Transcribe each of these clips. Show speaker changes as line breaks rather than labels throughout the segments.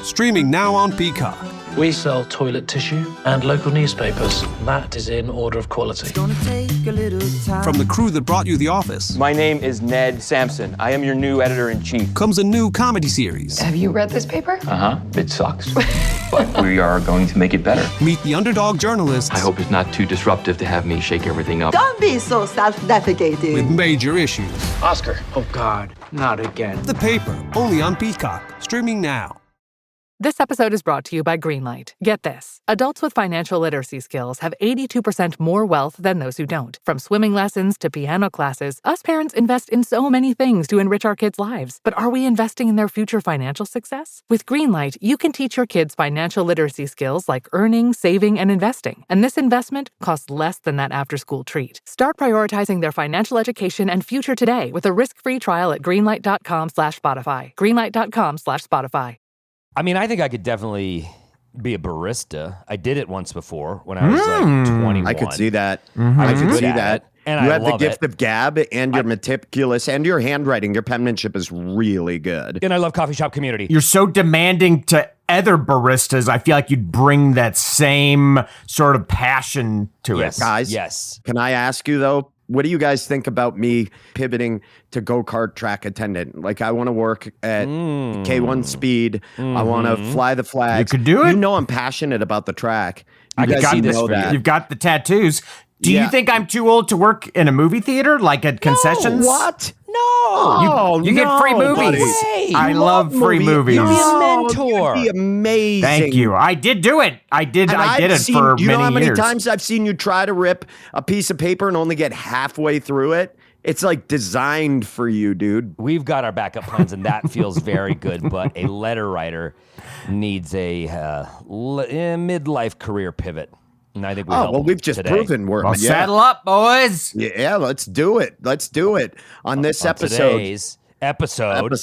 streaming now on Peacock.
We sell toilet tissue and local newspapers. That is in order of quality.
From the crew that brought you The Office.
My name is Ned Sampson. I am your new editor-in-chief.
Comes a new comedy series.
Have you read this paper?
It sucks. But we are going to make it better.
Meet the underdog journalists.
I hope it's not too disruptive to have me shake everything up.
Don't be so self-defecating.
With major issues.
Oscar. Oh, God. Not again.
The Paper, only on Peacock. Streaming now.
This episode is brought to you by Greenlight. Get this. Adults with financial literacy skills have 82% more wealth than those who don't. From swimming lessons to piano classes, us parents invest in so many things to enrich our kids' lives. But are we investing in their future financial success? With Greenlight, you can teach your kids financial literacy skills like earning, saving, and investing. And this investment costs less than that after-school treat. Start prioritizing their financial education and future today with a risk-free trial at greenlight.com/Spotify. Greenlight.com/Spotify.
I mean, I think I could definitely be a barista. I did it once before when I was like 21.
I could see that.
I
could see that.
And
you
I
have the
love
gift
it.
of gab, and you're meticulous, and your handwriting, your penmanship is really good.
And I love coffee shop community.
You're so demanding to other baristas. I feel like you'd bring that same sort of passion to it.
Guys,
Yes.
can I ask you, though, what do you guys think about me pivoting to go-kart track attendant? Like, I want to work at K1 Speed. I want to fly the flags.
You could do it.
You know I'm passionate about the track.
I can see this for you.
You've got the tattoos. Do you think I'm too old to work in a movie theater, like at concessions?
What?
No.
You get free movies.
Buddy.
I love free movies.
You'd be a
Oh,
mentor.
you'd be amazing.
Thank you. I did do it. I did it for many years.
You know how many times I've seen you try to rip a piece of paper and only get halfway through it? It's like designed for you, dude.
We've got our backup plans, and that feels very good. But a letter writer needs a midlife career pivot. And I think we help
we've just
today.
proven we're
Saddle up, boys.
Yeah, let's do it. Let's do it. On this
On
episode.
today's episode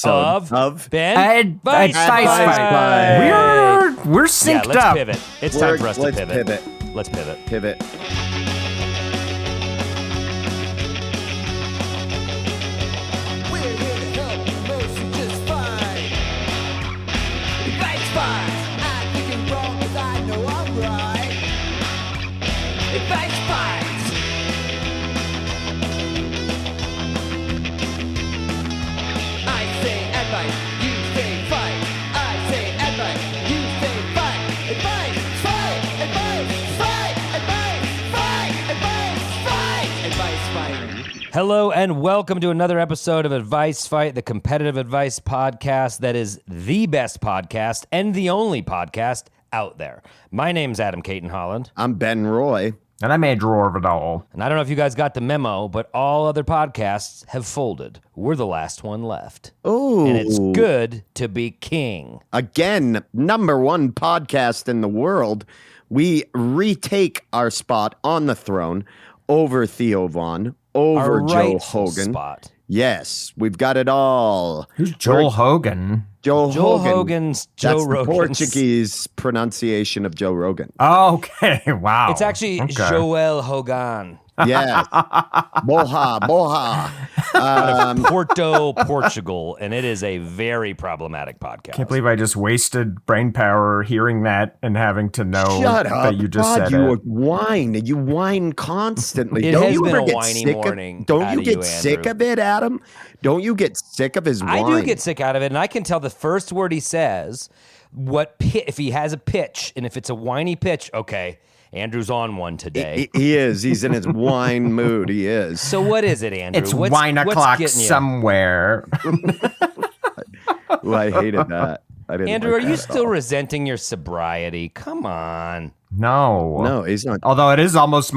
of
Ben
Advice Fight. We're synced
let's
up.
pivot. It's time for us to
let's
pivot. Let's pivot.
Pivot.
Hello and welcome to another episode of Advice Fight, the competitive advice podcast that is the best podcast and the only podcast out there. My name's Adam Caton Holland.
I'm Ben Roy.
And I'm Andrew Orvidal.
And I don't know if you guys got the memo, but all other podcasts have folded. We're the last one left.
Oh.
And it's good to be king.
Again, number one podcast in the world. We retake our spot on the throne over Theo Vaughn, over
Our
Joe
rightful
Hogan.
spot.
Yes, we've got it all.
Who's Joel Hogan?
Joe Hogan.
Hogan's Joe
That's
Rogan's.
the Portuguese pronunciation of Joe Rogan.
Okay, wow.
It's actually Joel Hogan.
Yeah. Boha.
Porto, Portugal, and it is a very problematic podcast.
Can't believe I just wasted brain power hearing that and having to know
Shut up.
that you just
God,
said
you
it.
whine. You whine constantly.
It
Don't
has
you
been
ever
a
get
whiny
sick
morning
of, Don't
out
you
of
get
you,
sick
Andrew.
of it, Adam? Don't you get sick of his whine?
I do get sick out of it, and I can tell the first word he says, if he has a pitch, and if it's a whiny pitch, okay, Andrew's on one today.
He is. He's in his whine mood. He is.
So what is it, Andrew?
It's
what's,
wine
what's
o'clock
getting you?
somewhere.
Ooh, I hated that. I didn't
Andrew,
like
are you
that at
still
all.
resenting your sobriety? Come on.
No.
No, he's not.
Although it almost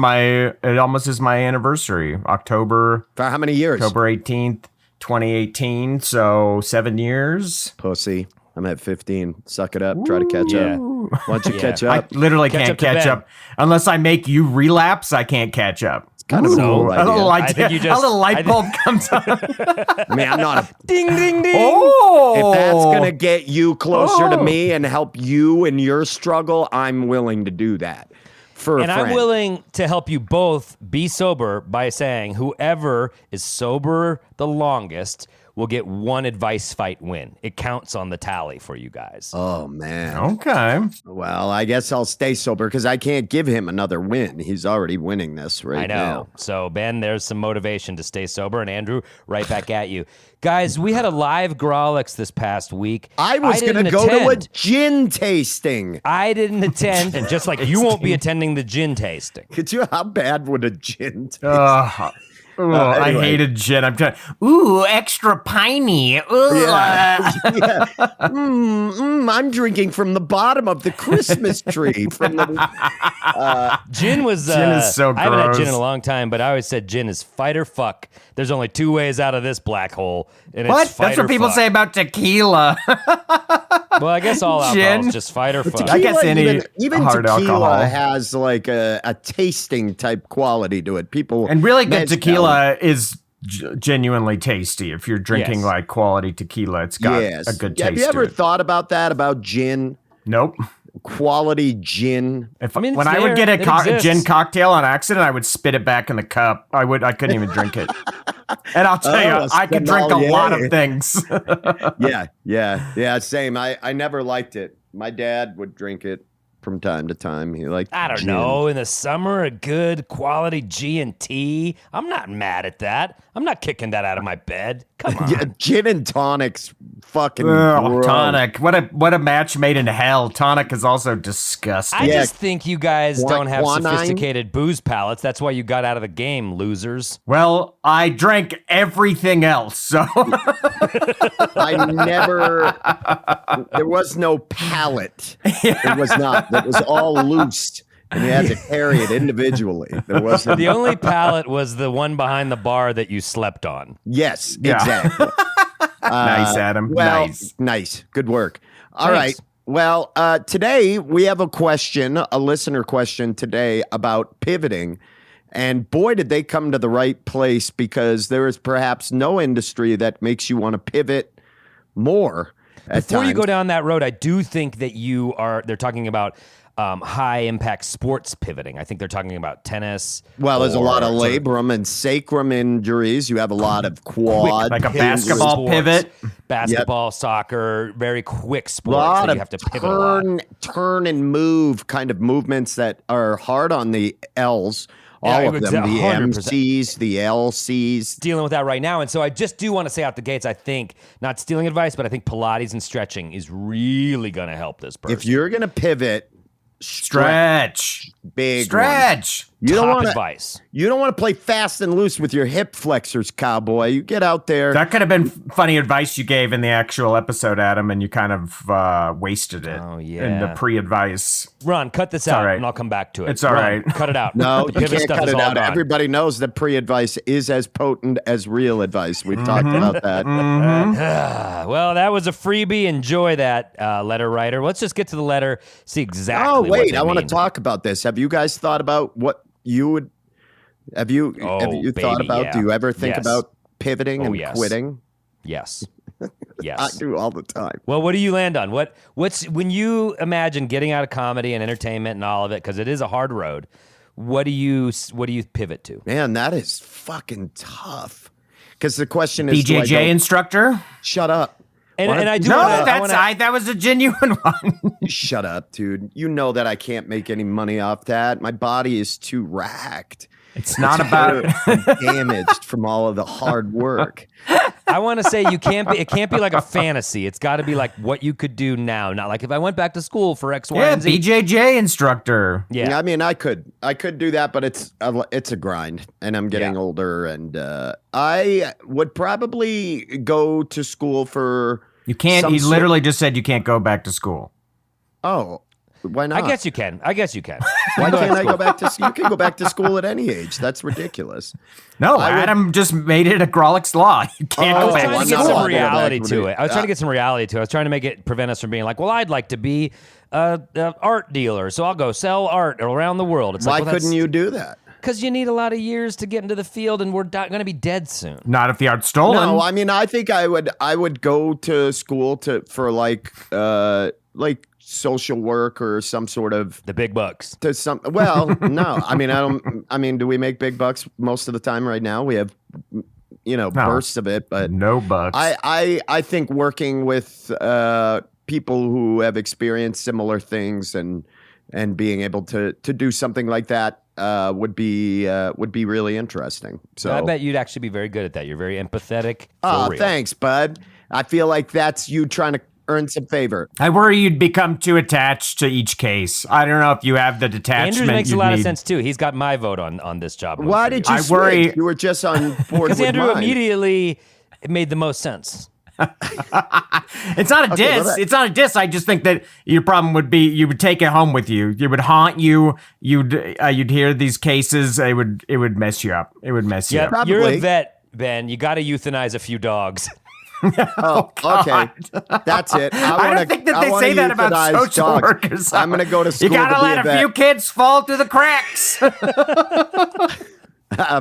is my anniversary. October
For how many years?
October 18th, 2018. So 7 years.
Pussy. I'm at 15. Suck it up. Try to catch up. Why don't you catch
I
up?
literally
Catch
can't
up to
catch
Ben.
up. Unless I make you relapse, I can't catch up.
Kind of a cool
a little
idea.
I think you just-
a little light bulb comes on.
I mean, I'm not a
Ding, ding, ding.
Oh!
If that's going to get you closer to me and help you in your struggle, I'm willing to do that for a
And
friend.
I'm willing to help you both be sober by saying whoever is sober the longest will get one advice fight win. It counts on the tally for you guys.
Oh, man.
Okay.
Well, I guess I'll stay sober because I can't give him another win. He's already winning this right
I know.
now.
So, Ben, there's some motivation to stay sober. And Andrew, right back at you. Guys, we had a live Grawlix this past week.
I was going to go to a gin tasting.
I didn't attend, and just like you won't be attending the gin tasting.
Could you? How bad would a gin taste?
Anyway. I hated gin. I'm trying. Ooh, extra piney. Ooh.
Yeah. I'm drinking from the bottom of the Christmas tree. From the
Gin was.
Gin is so
I haven't had gin
gross.
in a long time, but I always said gin is fight or fuck. There's only two ways out of this black hole, and
What?
it's fight
That's what
or
people
fuck.
say about tequila.
Well, I guess all alcohol
Gin.
is just fight or fuck.
I guess any
even
hard
tequila
alcohol.
has like a tasting type quality to it. People
And really good
mezcal.
tequila is genuinely tasty. If you're drinking
Yes.
like quality tequila, it's got
Yes.
a good
Have
taste
you ever
to it.
thought about that? About gin?
Nope.
Quality gin.
I mean,
When
it's
I would
there.
get
It
a
exists.
gin cocktail on accident, I would spit it back in the cup. I couldn't even drink it. And I'll tell you, I could drink a lot of things.
Yeah. Same. I never liked it. My dad would drink it from time to time. He liked.
I don't
gin.
know. In the summer, a good quality G&T. I'm not mad at that. I'm not kicking that out of my bed. Come on.
Yeah, gin and tonics, fucking
Ugh,
gross.
tonic. What a match made in hell. Tonic is also disgusting.
I
Yeah.
just think you guys don't have
Quinine?
sophisticated booze palates. That's why you got out of the game, losers.
Well, I drank everything else, so
I never. There was no palate. It was not. It was all loose, and you had to carry it individually. There wasn't.
The only palate was the one behind the bar that you slept on.
Yes,
Yeah.
exactly.
nice, Adam.
Well,
nice.
nice. Good work. All right.
Thanks.
Well, today we have a question, a listener question today about pivoting. And boy, did they come to the right place, because there is perhaps no industry that makes you want to pivot more.
Before you go down that road, I do think that they're talking about high impact sports pivoting. I think they're talking about tennis.
Well, there's a lot of
or sort
labrum and sacrum injuries. You have a lot of quad.
Like a
quick
basketball
sports,
pivot.
basketball, soccer, very quick
A
sports
lot
that
of
you have to pivot a lot.
turn and move kind of movements that are hard on the L's. All
Yeah,
of them,
exactly,
the
100%.
MCs, the LCs.
Dealing with that right now. And so I just do want to say out the gates, I think, not stealing advice, but I think Pilates and stretching is really going to help this person.
If you're going to pivot,
Stretch.
big one.
Stretch.
You don't
Top
want to.
advice.
You don't want to play fast and loose with your hip flexors, cowboy. You get out there.
That could have been funny advice you gave in the actual episode, Adam, and you kind of wasted it
Oh,
in
yeah.
the pre-advice.
Ron, cut this out,
all right.
and I'll come back to it.
It's all
Ron,
right.
Cut it out.
No,
The
you
pivot
can't
stuff
cut
is
it
all
out.
gone.
Everybody knows that pre-advice is as potent as real advice. We've talked about that.
Well, that was a freebie. Enjoy that, letter writer. Let's just get to the letter, see exactly
Oh,
what
wait.
they
I want to
mean.
talk about this. Have you guys thought about what you would. Have you
Oh,
thought
baby,
about.
yeah.
Do you ever think
Yes.
about pivoting
Oh,
and
yes.
quitting?
Yes.
I
Yes.
do all the time.
Well, what do you land on? What's when you imagine getting out of comedy and entertainment and all of it, because it is a hard road, what do you pivot to?
Man, that is fucking tough. Because the question is, do I
BJJ
go,
instructor?
shut up.
And I do
No,
wanna,
that was a genuine one.
Shut up, dude. You know that I can't make any money off that. My body is too racked.
It's not about
I'm damaged from all of the hard work.
I want to say it can't be like a fantasy. It's got to be like what you could do now. Not like if I went back to school for X, Y,
yeah,
and Z.
BJJ instructor.
Yeah.
I mean, I could do that, but it's a grind, and I'm getting older, and I would probably go to school for.
You can't.
some
He
sort-
literally just said you can't go back to school.
Oh, why not?
I guess you can.
Why can't I go back to school? You can go back to school at any age. That's ridiculous.
No,
I would-
Adam just made it a Grawlix law. You can't
I
go
was
back
trying
I'm
to
to
get
not
school.
some
allowed to go back
reality
to
to
it.
it. I was trying to get some reality to it. I was trying to prevent us from being like, well, I'd like to be an art dealer, so I'll go sell art around the world. It's
Why
like, well,
couldn't you do that?
Because you need a lot of years to get into the field, and we're going to be dead soon.
Not if the art's stolen.
No, I mean, I think I would go to school for like social work or some sort of
The big bucks.
to some. Well, no, I mean, do we make big bucks most of the time right now? We have, bursts of it, but
no bugs.
I think working with people who have experienced similar things and being able to do something like that would be really interesting. So
I bet you'd actually be very good at that. You're very empathetic.
Thanks, bud. I feel like that's you trying to earn some favor.
I worry you'd become too attached to each case. I don't know if you have the detachment.
Andrew makes a
you'd
lot of
need.
sense too. He's got my vote on this job.
Why did you
I
switch?
worry-
You were just on board
Because
with
Andrew
mine.
immediately made the most sense.
It's not a diss.
well,
It's not a diss. I just think that your problem would be you would take it home with you. It would haunt you. You'd hear these cases. It would mess you up. It would mess you
Yeah,
up.
you're a
Probably.
vet, Ben. You got to euthanize a few dogs.
Oh, okay. That's it.
I don't think that they say that about social workers.
I'm going to go to school.
You gotta
to be
let a
vet.
few kids fall through the cracks.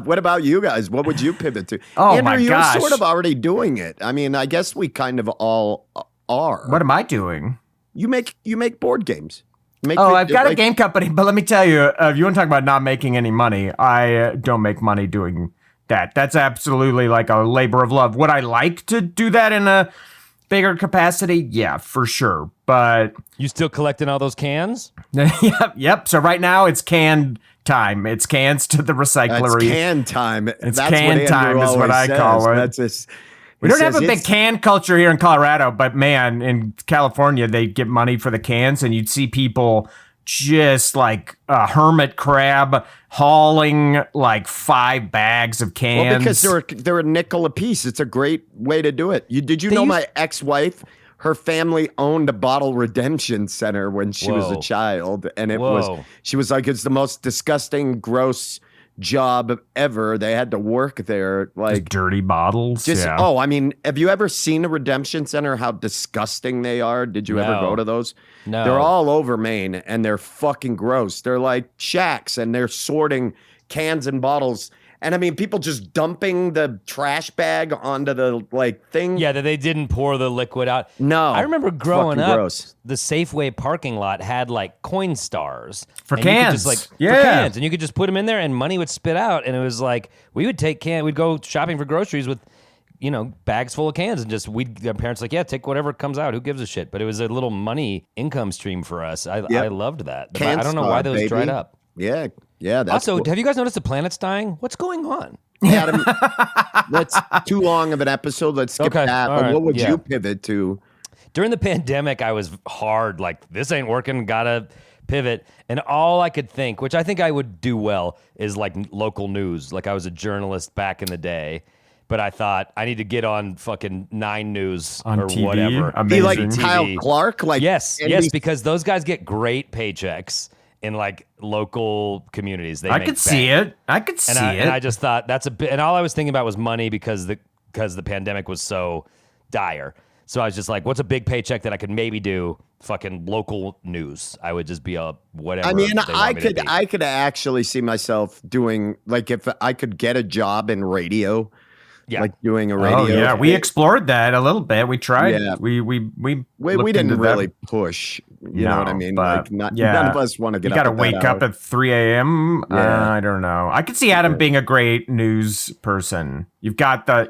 What about you guys? What would you pivot to?
Oh,
Andrew,
my
you're
gosh.
sort of already doing it. I mean, I guess we kind of all are.
What am I doing?
You make board games.
I've got a game company, but let me tell you, if you want to talk about not making any money, I don't make money doing that. That's absolutely like a labor of love. Would I like to do that in a bigger capacity? Yeah, for sure. But
You still collecting all those cans?
yep. So right now it's canned time. It's cans to the
It's
recyclery.
can time.
It's
That's
can
what Andrew
time is what
always
I
says.
call it.
That's just,
We
he
don't have a
says
big
it's-
can culture here in Colorado, but man, in California, they get money for the cans, and you'd see people just like a hermit crab hauling like 5 bags of cans.
Well, because they're a nickel a piece. It's a great way to do it. Did you know my ex-wife? Her family owned a bottle redemption center when she was a
Whoa.
child, and
Whoa.
she was like, it's the most disgusting, gross job ever. They had to work there, like
dirty bottles. Yeah.
I mean, have you ever seen a redemption center? How disgusting they are? Did you ever
No.
go to those?
No.
They're all over Maine, and they're fucking gross. They're like shacks, and they're sorting cans and bottles. And I mean, people just dumping the trash bag onto the thing.
Yeah, that they didn't pour the liquid out.
No.
I remember growing
Fucking
up,
gross.
the Safeway parking lot had like coin stars.
For
And you could
cans.
just, for
Yeah.
cans. And you could just put them in there and money would spit out. And it was like, we'd go shopping for groceries with, bags full of cans and just, our parents like, yeah, take whatever comes out. Who gives a shit? But it was a little money income stream for us. I loved that. But I don't know why those dried up.
Yeah. Yeah. That's
Also,
cool.
have you guys noticed the planet's dying? What's going on?
Adam, that's too long of an episode. Let's skip
Okay,
that.
all
But
right,
what would
yeah.
you pivot to?
During the pandemic, I was hard, like, this ain't working, gotta pivot. And all I could think, which I think I would do well, is like local news. Like I was a journalist back in the day, but I thought I need to get on fucking 9 News
On
or
TV?
whatever.
Amazing.
Be like
TV.
Kyle Clark?
Yes,
NBC
because those guys get great paychecks in like local communities. They
I
make
could see
bank.
it. I could see it.
And I just thought that's a bit, and all I was thinking about was money because the pandemic was so dire. So I was just like, what's a big paycheck that I could maybe do? Fucking local news. I would just be a whatever.
I mean,
they want me to be.
I could actually see myself doing, like, if I could get a job in radio,
Yeah.
like doing a radio.
Oh yeah, we
thing.
explored that a little bit. We tried.
Yeah.
We
we
looked
didn't
into that.
really push. You know what I
No,
mean?
but,
Like,
yeah.
none of us want to get
You
up.
got to wake up at 3 a.m.
Yeah.
I don't know. I could see Adam being a great news person. You've got the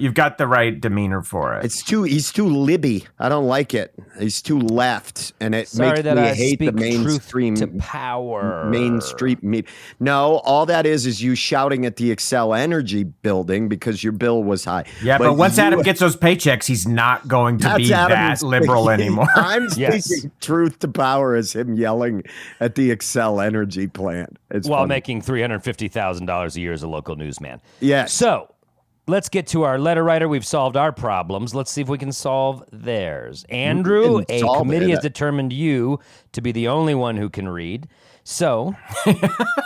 right demanner for it.
He's too libby. I don't like it. He's too left, and it
Sorry
makes
that
me
I
hate the
speak
mainstream
truth to power.
mainstream media. No, all that is you shouting at the Excel Energy building because your bill was high.
Yeah, but once
you-
Adam gets those paychecks, he's not going to be
That's Adam
that
who's
liberal
speaking.
anymore.
I'm
Yes.
speaking truth to power as him yelling at the Excel Energy plant. It's
While
funny.
making $350,000 a year as a local newsman.
Yes.
So let's get to our letter writer. We've solved our problems. Let's see if we can solve theirs. Andrew,
can
a
solve
committee
it.
has determined you to be the only one who can read. So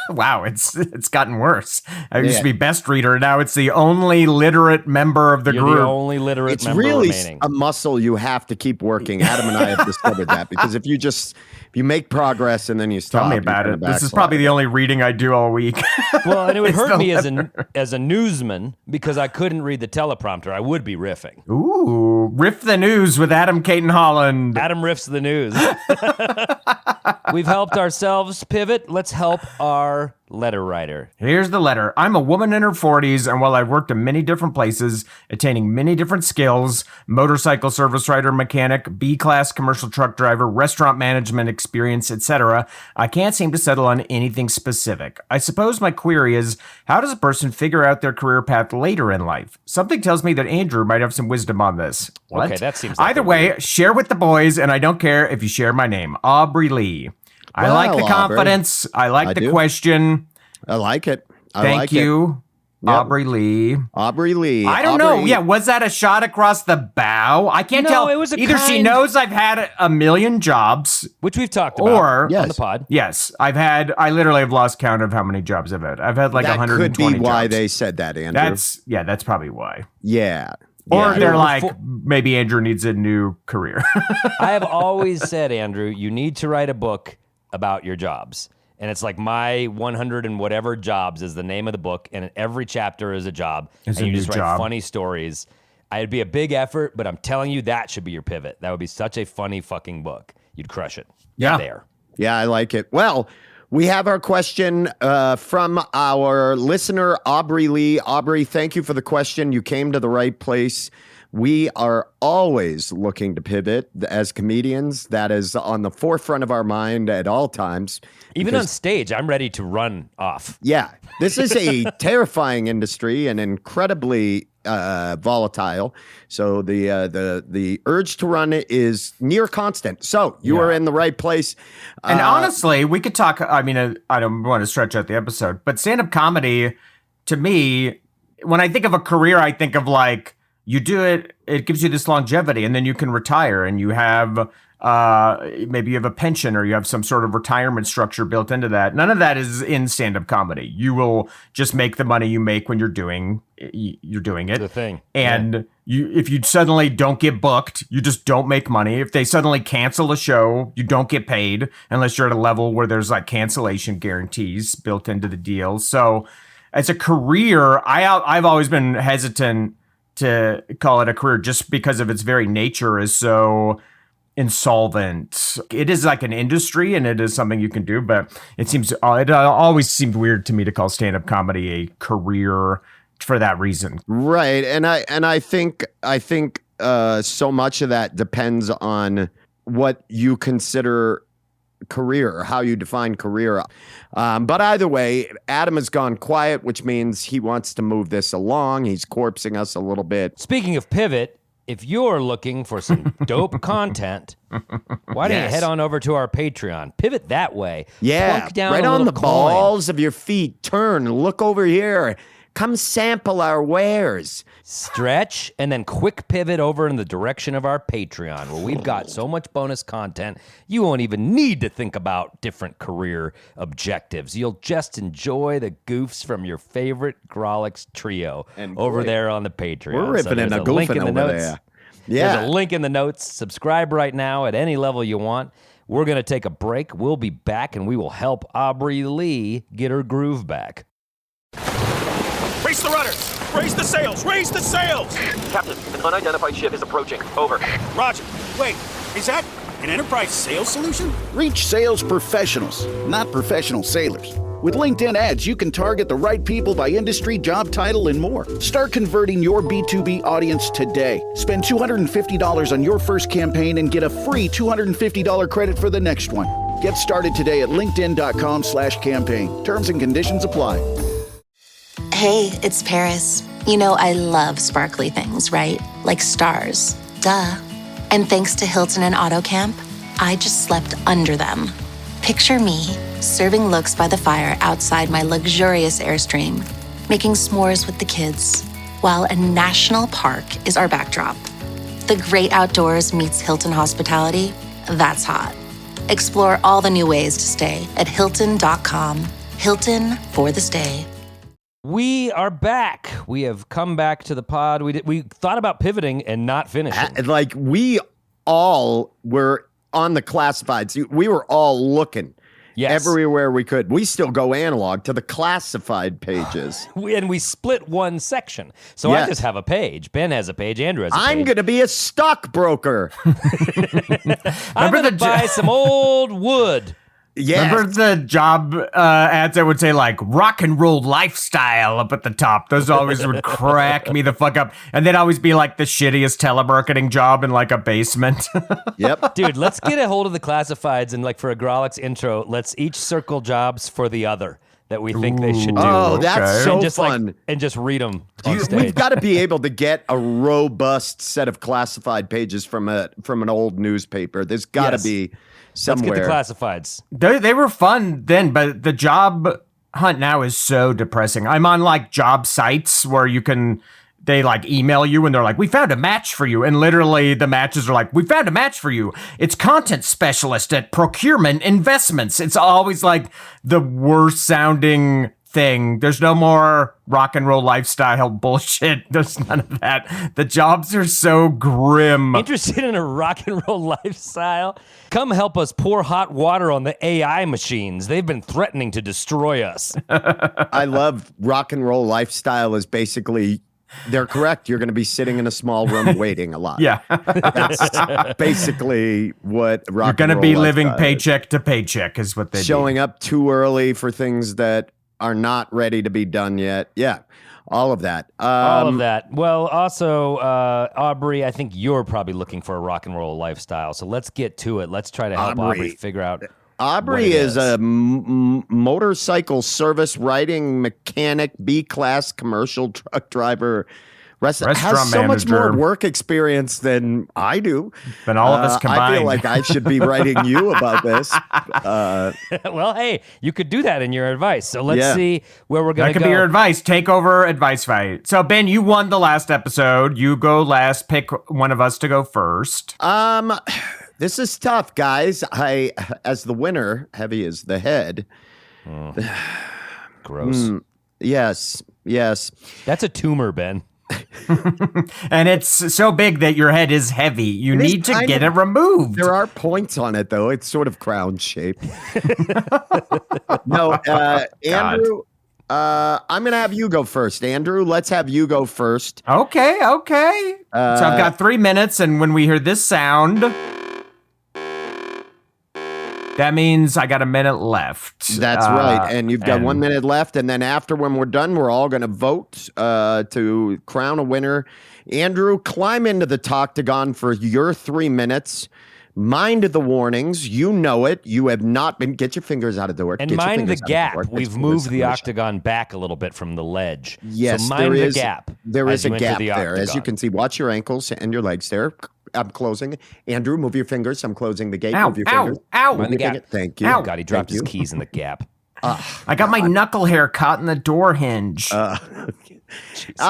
Wow, it's gotten worse. I used
Yeah.
to be best reader. Now it's the only literate member of the
you're
group.
the only literate
It's
member
really
remaining.
a muscle you have to keep working. Adam and I have discovered that because if you make progress and then you stop,
Tell me
you're
about
gonna
it. This is
backslide.
probably the only reading I do all week.
Well, and it would
It's
hurt
the
me
letter.
as a newsman because I couldn't read the teleprompter. I would be riffing.
Ooh, riff the news with Adam Caton Holland.
Adam riffs the news. We've helped ourselves pivot. Let's help our letter writer.
Here's the letter. I'm a woman in her 40s, and while I've worked in many different places, attaining many different skills, motorcycle service writer, mechanic, B-class commercial truck driver, restaurant management experience, etc., I can't seem to settle on anything specific. I suppose my query is, how does a person figure out their career path later in life? Something tells me that Andrew might have some wisdom on this. What?
Okay, that seems like
Either way, share with the boys, and I don't care if you share my name. Aubrey Lee. I like the confidence. I like the question.
I like it.
Thank you, Aubrey Lee.
Aubrey Lee.
I don't know. Yeah, was that a shot across the bow? I can't tell.
It was
Either she knows I've had a million jobs,
which we've talked about
on
the pod.
Yes, I literally have lost count of how many jobs I've had. I've had like 120
That could be why
jobs.
they said that, Andrew.
That's probably why.
Yeah.
Or they're like, maybe Andrew needs a new career.
I have always said, Andrew, you need to write a book about your jobs. And it's like my 100 and whatever jobs is the name of the book. And every chapter is a job. And you just write funny stories. It'd be a big effort, but I'm telling you, that should be your pivot. That would be such a funny fucking book. You'd crush it.
Yeah.
There.
Yeah, I like it. Well, we have our question from our listener, Aubrey Lee. Aubrey, thank you for the question. You came to the right place. We are always looking to pivot as comedians. That is on the forefront of our mind at all times.
Even on stage, I'm ready to run off.
Yeah, this is a terrifying industry and incredibly volatile. So the urge to run is near constant. So you are in the right place.
And honestly, we could talk. I mean, I don't want to stretch out the episode, but stand-up comedy, to me, when I think of a career, I think of like, you do it, it gives you this longevity, and then you can retire, and you have maybe you have a pension or you have some sort of retirement structure built into that. None of that is in stand-up comedy. You will just make the money you make when you're doing it.
The thing.
And if you suddenly don't get booked, you just don't make money. If they suddenly cancel a show, you don't get paid unless you're at a level where there's like cancellation guarantees built into the deal. So as a career, I've always been hesitant to call it a career just because of its very nature is so insolvent. It is like an industry and it is something you can do, but it always seemed weird to me to call stand-up comedy a career for that reason.
Right. And I think so much of that depends on what you consider career or how you define career. But either way, Adam has gone quiet, which means he wants to move this along. He's corpsing us a little bit.
Speaking of pivot, if you're looking for some dope content, why don't you head on over to our Patreon? Pivot that way.
Yeah,
Plunk down
right
a
on
little
the
coin.
balls of your feet. Turn, look over here. Come sample our wares.
Stretch, and then quick pivot over in the direction of our Patreon, where we've got so much bonus content, you won't even need to think about different career objectives. You'll just enjoy the goofs from your favorite Grolix trio over there on the Patreon.
We're ripping in a goofing over there. Yeah.
There's a link in the notes. Subscribe right now at any level you want. We're going to take a break. We'll be back, and we will help Aubrey Lee get her groove back.
Raise the rudders! Raise the sails! Raise the sails!
Captain, an unidentified ship is approaching. Over.
Roger. Wait, is that an enterprise sales solution?
Reach sales professionals, not professional sailors. With LinkedIn ads, you can target the right people by industry, job title, and more. Start converting your B2B audience today. Spend $250 on your first campaign and get a free $250 credit for the next one. Get started today at linkedin.com/campaign. Terms and conditions apply.
Hey, it's Paris. You know I love sparkly things, right? Like stars. Duh. And thanks to Hilton and AutoCamp, I just slept under them. Picture me, serving looks by the fire outside my luxurious Airstream, making s'mores with the kids, while a national park is our backdrop. The great outdoors meets Hilton hospitality. That's hot. Explore all the new ways to stay at Hilton.com. Hilton for the stay.
We are back. We have come back to the pod. We thought about pivoting and not finishing.
Like we all were on the classifieds. We were all looking everywhere we could. We still go analog to the classified pages.
And we split one section. So I just have a page. Ben has a page. Andrew has a page.
I'm going to be a stockbroker.
I'm going to buy some old wood.
Yes.
Remember the job ads that would say like rock and roll lifestyle up at the top? Those always would crack me the fuck up. And they'd always be like the shittiest telemarketing job in like a basement.
Yep.
Dude, let's get a hold of the classifieds and like for a Grolix intro, let's each circle jobs for the other that we think they should do.
Oh, that's so
and just
fun.
and just read them on stage.
We've got to be able to get a robust set of classified pages from an old newspaper. There's got to be somewhere.
Let's get the classifieds.
They were fun then, but the job hunt now is so depressing. I'm on like job sites where they like email you and they're like, we found a match for you. And literally the matches are like, we found a match for you. It's content specialist at procurement investments. It's always like the worst sounding thing. There's no more rock and roll lifestyle bullshit. There's none of that. The jobs are so grim.
Interested in a rock and roll lifestyle? Come help us pour hot water on the AI machines. They've been threatening to destroy us.
I love rock and roll lifestyle is basically, they're correct. You're going to be sitting in a small room waiting a lot.
Yeah.
That's basically what rock and roll
You're going to be living
lifestyle
paycheck to paycheck is what they do.
Showing up too early for things that are not ready to be done yet. Yeah. All of that.
All of that. Well, also, Aubrey, I think you're probably looking for a rock and roll lifestyle. So let's get to it. Let's try to help Aubrey figure out.
Aubrey is a motorcycle service writing mechanic, B-class commercial truck driver. Restaurant has so much more work experience than I do.
Than all of us combined.
I feel like I should be writing you about this.
Well, hey, you could do that in your advice. So let's see where we're going to go.
That could be your advice. Take over advice fight. So, Ben, you won the last episode. You go last. Pick one of us to go first.
This is tough, guys. As the winner, heavy is the head.
Gross.
Yes.
That's a tumor, Ben.
And it's so big that your head is heavy. You need to get it removed.
There are points on it, though. It's sort of crown shaped. No, Andrew, I'm going to have you go first. Andrew, let's have you go first.
Okay. So I've got 3 minutes, and when we hear this sound, that means I got a minute left.
That's right. And you've got 1 minute left. And then after, when we're done, we're all going to vote to crown a winner. Andrew, climb into the Toctagon for your 3 minutes. Mind the warnings. You know it. You have not been. Get your fingers out of the work.
And mind the gap. We've moved the octagon back a little bit from the ledge.
Yes,
so mind the gap.
There is a gap there. As you can see, watch your ankles and your legs there. I'm closing. Andrew, move your fingers. I'm closing the gate. Move your fingers.
Ow.
The gap.
Thank you.
Oh, God, he dropped his keys in the gap.
I got my knuckle hair caught in the door hinge.
All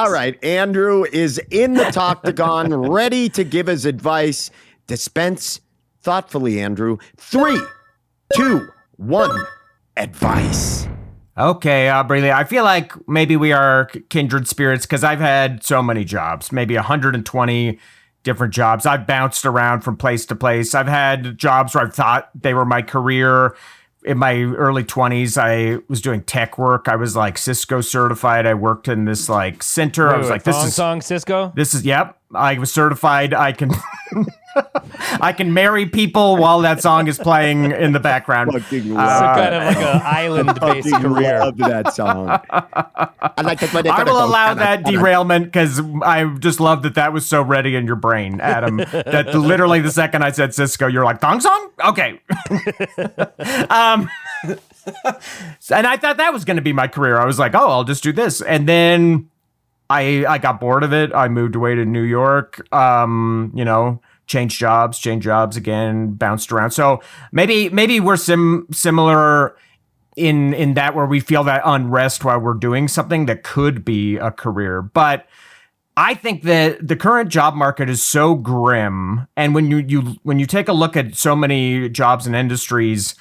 right. Andrew is in the Toctagon, ready to give his advice. Dispense thoughtfully, Andrew. 3, 2, 1. Advice.
Okay, Aubrey, I feel like maybe we are kindred spirits because I've had so many jobs, maybe 120 different jobs. I've bounced around from place to place. I've had jobs where I've thought they were my career. In my early 20s, I was doing tech work. I was like Cisco certified. I worked in this like center. I was like, this is
Cisco.
Yep. I was certified. I can I can marry people while that song is playing in the background.
So kind of like an island-based career.
Love that song.
I will allow that derailment because I just love that was so ready in your brain, Adam. That literally the second I said Cisco, you're like, thong song? Okay. And I thought that was going to be my career. I was like, oh, I'll just do this. And then I got bored of it. I moved away to New York, changed jobs again, bounced around. So maybe we're similar in that where we feel that unrest while we're doing something that could be a career. But I think that the current job market is so grim. And when you take a look at so many jobs and industries,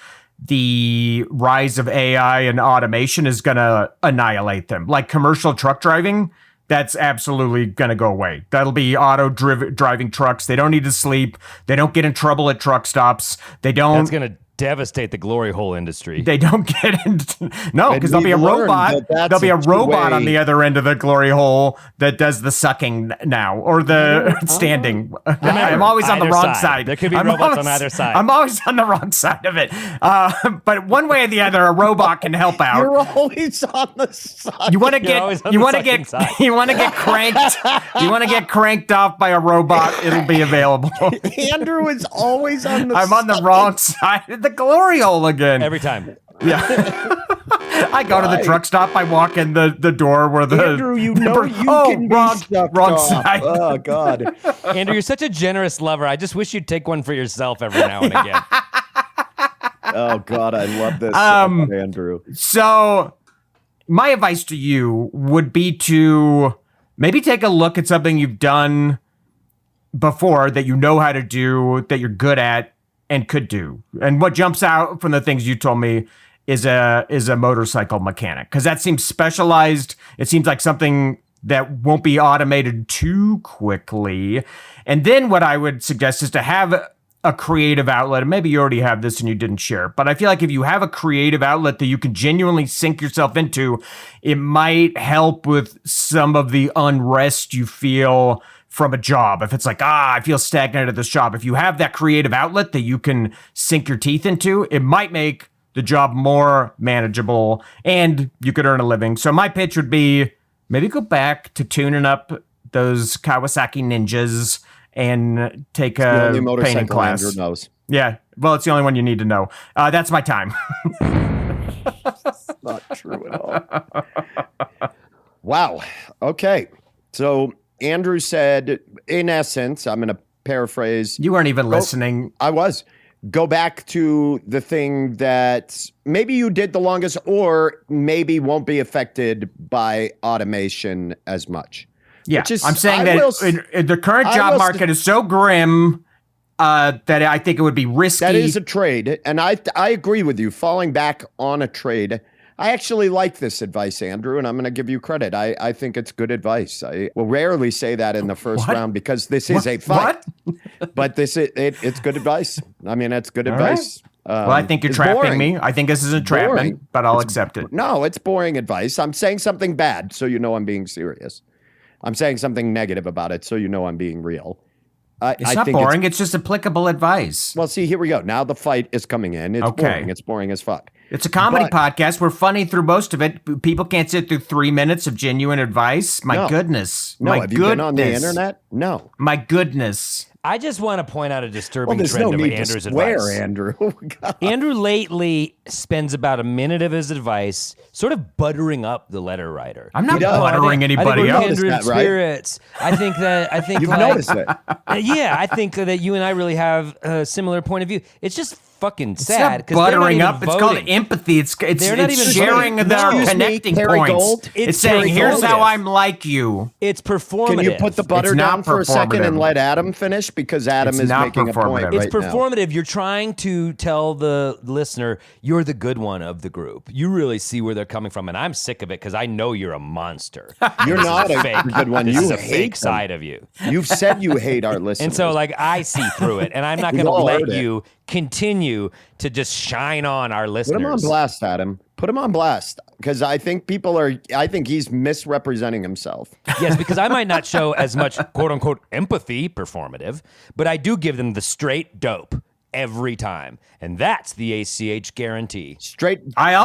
the rise of AI and automation is going to annihilate them. Like commercial truck driving, that's absolutely going to go away. That'll be driving trucks. They don't need to sleep. They don't get in trouble at truck stops. They don't.
That's going to devastate the glory hole industry.
They don't get into no, because there'll be a
we've learned
robot.
that that's
There'll be a robot
two-way-
on the other end of the glory hole that does the sucking now or the standing. I'm always on the
Either
wrong
side.
side.
There could be
I'm
robots on either side.
I'm always on the wrong side of it. But one way or the other, a robot can help out.
You're always on the side.
You want to
You're always
get
on
you
the
want to
sucking
get
side.
you want to get cranked. You want to get cranked off by a robot. It'll be available.
Andrew is always on the
I'm on the wrong side of the glory hole again.
Every time.
Yeah. I go to the truck stop. I walk in the door where the
Andrew, you know you can be
wrong
sucked
wrong
off.
side.
Oh God.
Andrew, you're such a generous lover. I just wish you'd take one for yourself every now and again.
Oh God, I love this, Andrew.
So, my advice to you would be to maybe take a look at something you've done before that you know how to do, that you're good at, and could do. And what jumps out from the things you told me is a motorcycle mechanic, because that seems specialized. It seems like something that won't be automated too quickly. And then what I would suggest is to have a creative outlet, and maybe you already have this and you didn't share, but I feel like if you have a creative outlet that you can genuinely sink yourself into, it might help with some of the unrest you feel from a job. If it's like, I feel stagnant at this job. If you have that creative outlet that you can sink your teeth into, it might make the job more manageable and you could earn a living. So my pitch would be maybe go back to tuning up those Kawasaki Ninjas and take a
only motorcycle
painting class.
Andrew knows.
Yeah, well, it's the only one you need to know. That's my time.
Not true at all. Wow. Okay. So Andrew said, in essence, I'm going to paraphrase.
You weren't even listening.
I was. Go back to the thing that maybe you did the longest or maybe won't be affected by automation as much.
Yeah,
Which is,
I'm saying
I
that
will
the current
I
job
will
market is so grim that I think it would be risky.
That is a trade. And I agree with you. Falling back on a trade. I actually like this advice, Andrew, and I'm going to give you credit. I think it's good advice. I will rarely say that in the first round because this is a fight. But it's good advice. I mean, it's good advice.
Well, I think you're trapping me. I think this is a entrapment, but I'll accept it.
No, it's boring advice. I'm saying something bad, so you know I'm being serious. I'm saying something negative about it, so you know I'm being real.
It's not boring. It's just applicable advice.
Well, see, here we go. Now the fight is coming in. It's boring. It's boring as fuck.
It's a comedy podcast. We're funny through most of it. People can't sit through 3 minutes of genuine advice. My goodness.
No,
My
have you been on the internet? No.
My goodness.
I just want to point out a disturbing
there's
trend
no
of
need
Andrew's
to swear,
advice.
Andrew. God.
Andrew lately spends about a minute of his advice sort of buttering up the letter writer.
I'm not buttering anybody
up.
up.
Kindred spirits. I think
You've noticed it.
Yeah, I think that you and I really have a similar point of view. It's just fucking sad
because buttering up.
Voting.
It's called empathy. It's sharing their connecting points.
Gold?
It's saying here's how I'm like you.
It's performative.
Can you put the butter down for a second and let Adam finish because Adam is making a point.
It's performative. You're trying to tell the listener you're the good one of the group. You really see where they're coming from, and I'm sick of it because I know you're a monster.
You're not a good one.
This
You
is a
hate
fake
them.
side of you.
You've said you hate our listeners,
and so I see through it, and I'm not going to
all
let
heard it.
you continue to just shine on our listeners.
Put him on blast, Adam. Put him on blast because I think he's misrepresenting himself.
Yes, because I might not show as much quote unquote empathy, performative, but I do give them the straight dope every time. And that's the ACH guarantee.
Straight.
I'm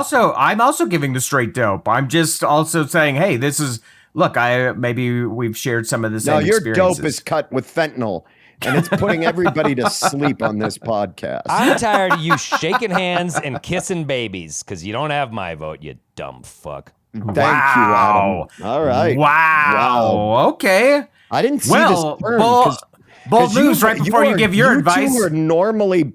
also giving the straight dope. I'm just also saying, hey, this is, look, maybe we've shared some of the same experiences.
No, your dope is cut with fentanyl. And it's putting everybody to sleep on this podcast.
I'm tired of you shaking hands and kissing babies because you don't have my vote, you dumb fuck.
Thank you, Adam. All right.
Wow. Okay.
I didn't see this turn.
Bold moves right before you give your advice.
You two are normally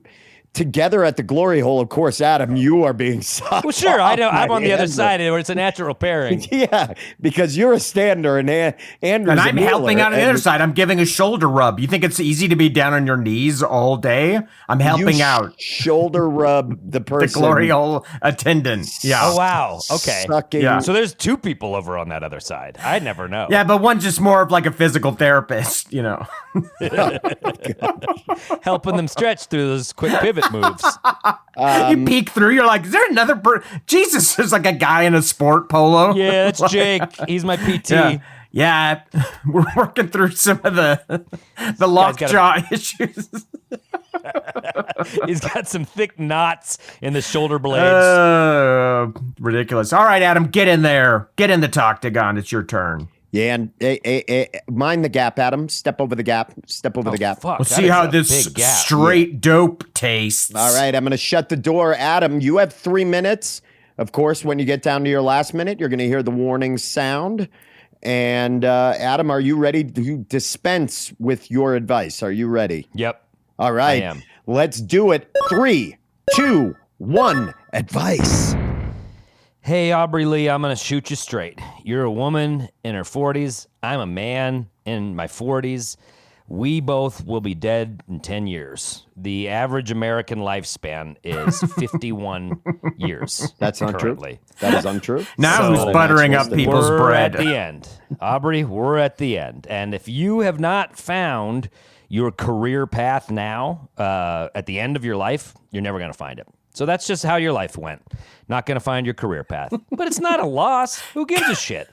together at the glory hole. Of course, Adam, you are being sucked.
Well, sure. I know. I'm on the other
Andrew.
side where it's a natural pairing.
Yeah, because you're a stander and Andrew's
and I'm
a
helping
kneeler,
out on the other side. I'm giving a shoulder rub. You think it's easy to be down on your knees all day? I'm helping out.
Shoulder rub the person.
The glory hole attendant. Yeah.
Oh, wow. Okay.
Sucking.
Yeah.
So there's two people over on that other side. I'd never know.
Yeah, but one's just more of like a physical therapist,
Helping them stretch through those quick pivots. pivot moves.
You peek through, you're like, is there another Jesus, there's like a guy in a sport polo.
Yeah, that's Jake. He's my PT.
Yeah, we're working through some of the lockjaw issues.
He's got some thick knots in the shoulder blades.
Ridiculous. All right, Adam, get in there. Get in the Toctagon. It's your turn.
Yeah, and mind the gap, Adam. Step over the gap. Step over the gap.
Fuck,
We'll see how this straight dope tastes.
All right, I'm going to shut the door. Adam, you have 3 minutes. Of course, when you get down to your last minute, you're going to hear the warning sound. And Adam, are you ready to dispense with your advice? Are you ready?
Yep.
All right.
I am.
Let's do it. 3, 2, 1. Advice.
Hey, Aubrey Lee, I'm going to shoot you straight. You're a woman in her 40s. I'm a man in my 40s. We both will be dead in 10 years. The average American lifespan is 51 years.
That's not
currently.
true. That is untrue.
Now who's buttering up people's
we're
bread?
At the end. Aubrey, we're at the end. And if you have not found your career path now, at the end of your life, you're never going to find it. So that's just how your life went. Not going to find your career path. But it's not a loss. Who gives a shit?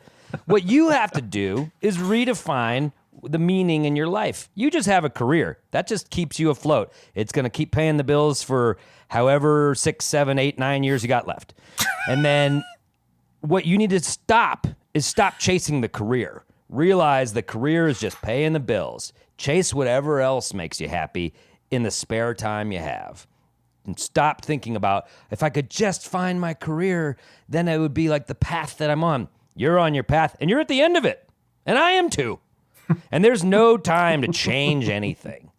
What you have to do is redefine the meaning in your life. You just have a career. That just keeps you afloat. It's going to keep paying the bills for however 6, 7, 8, 9 years you got left. And then what you need to stop chasing the career. Realize the career is just paying the bills. Chase whatever else makes you happy in the spare time you have. And stop thinking about, if I could just find my career, then it would be like the path that I'm on. You're on your path, and you're at the end of it. And I am too. And there's no time to change anything.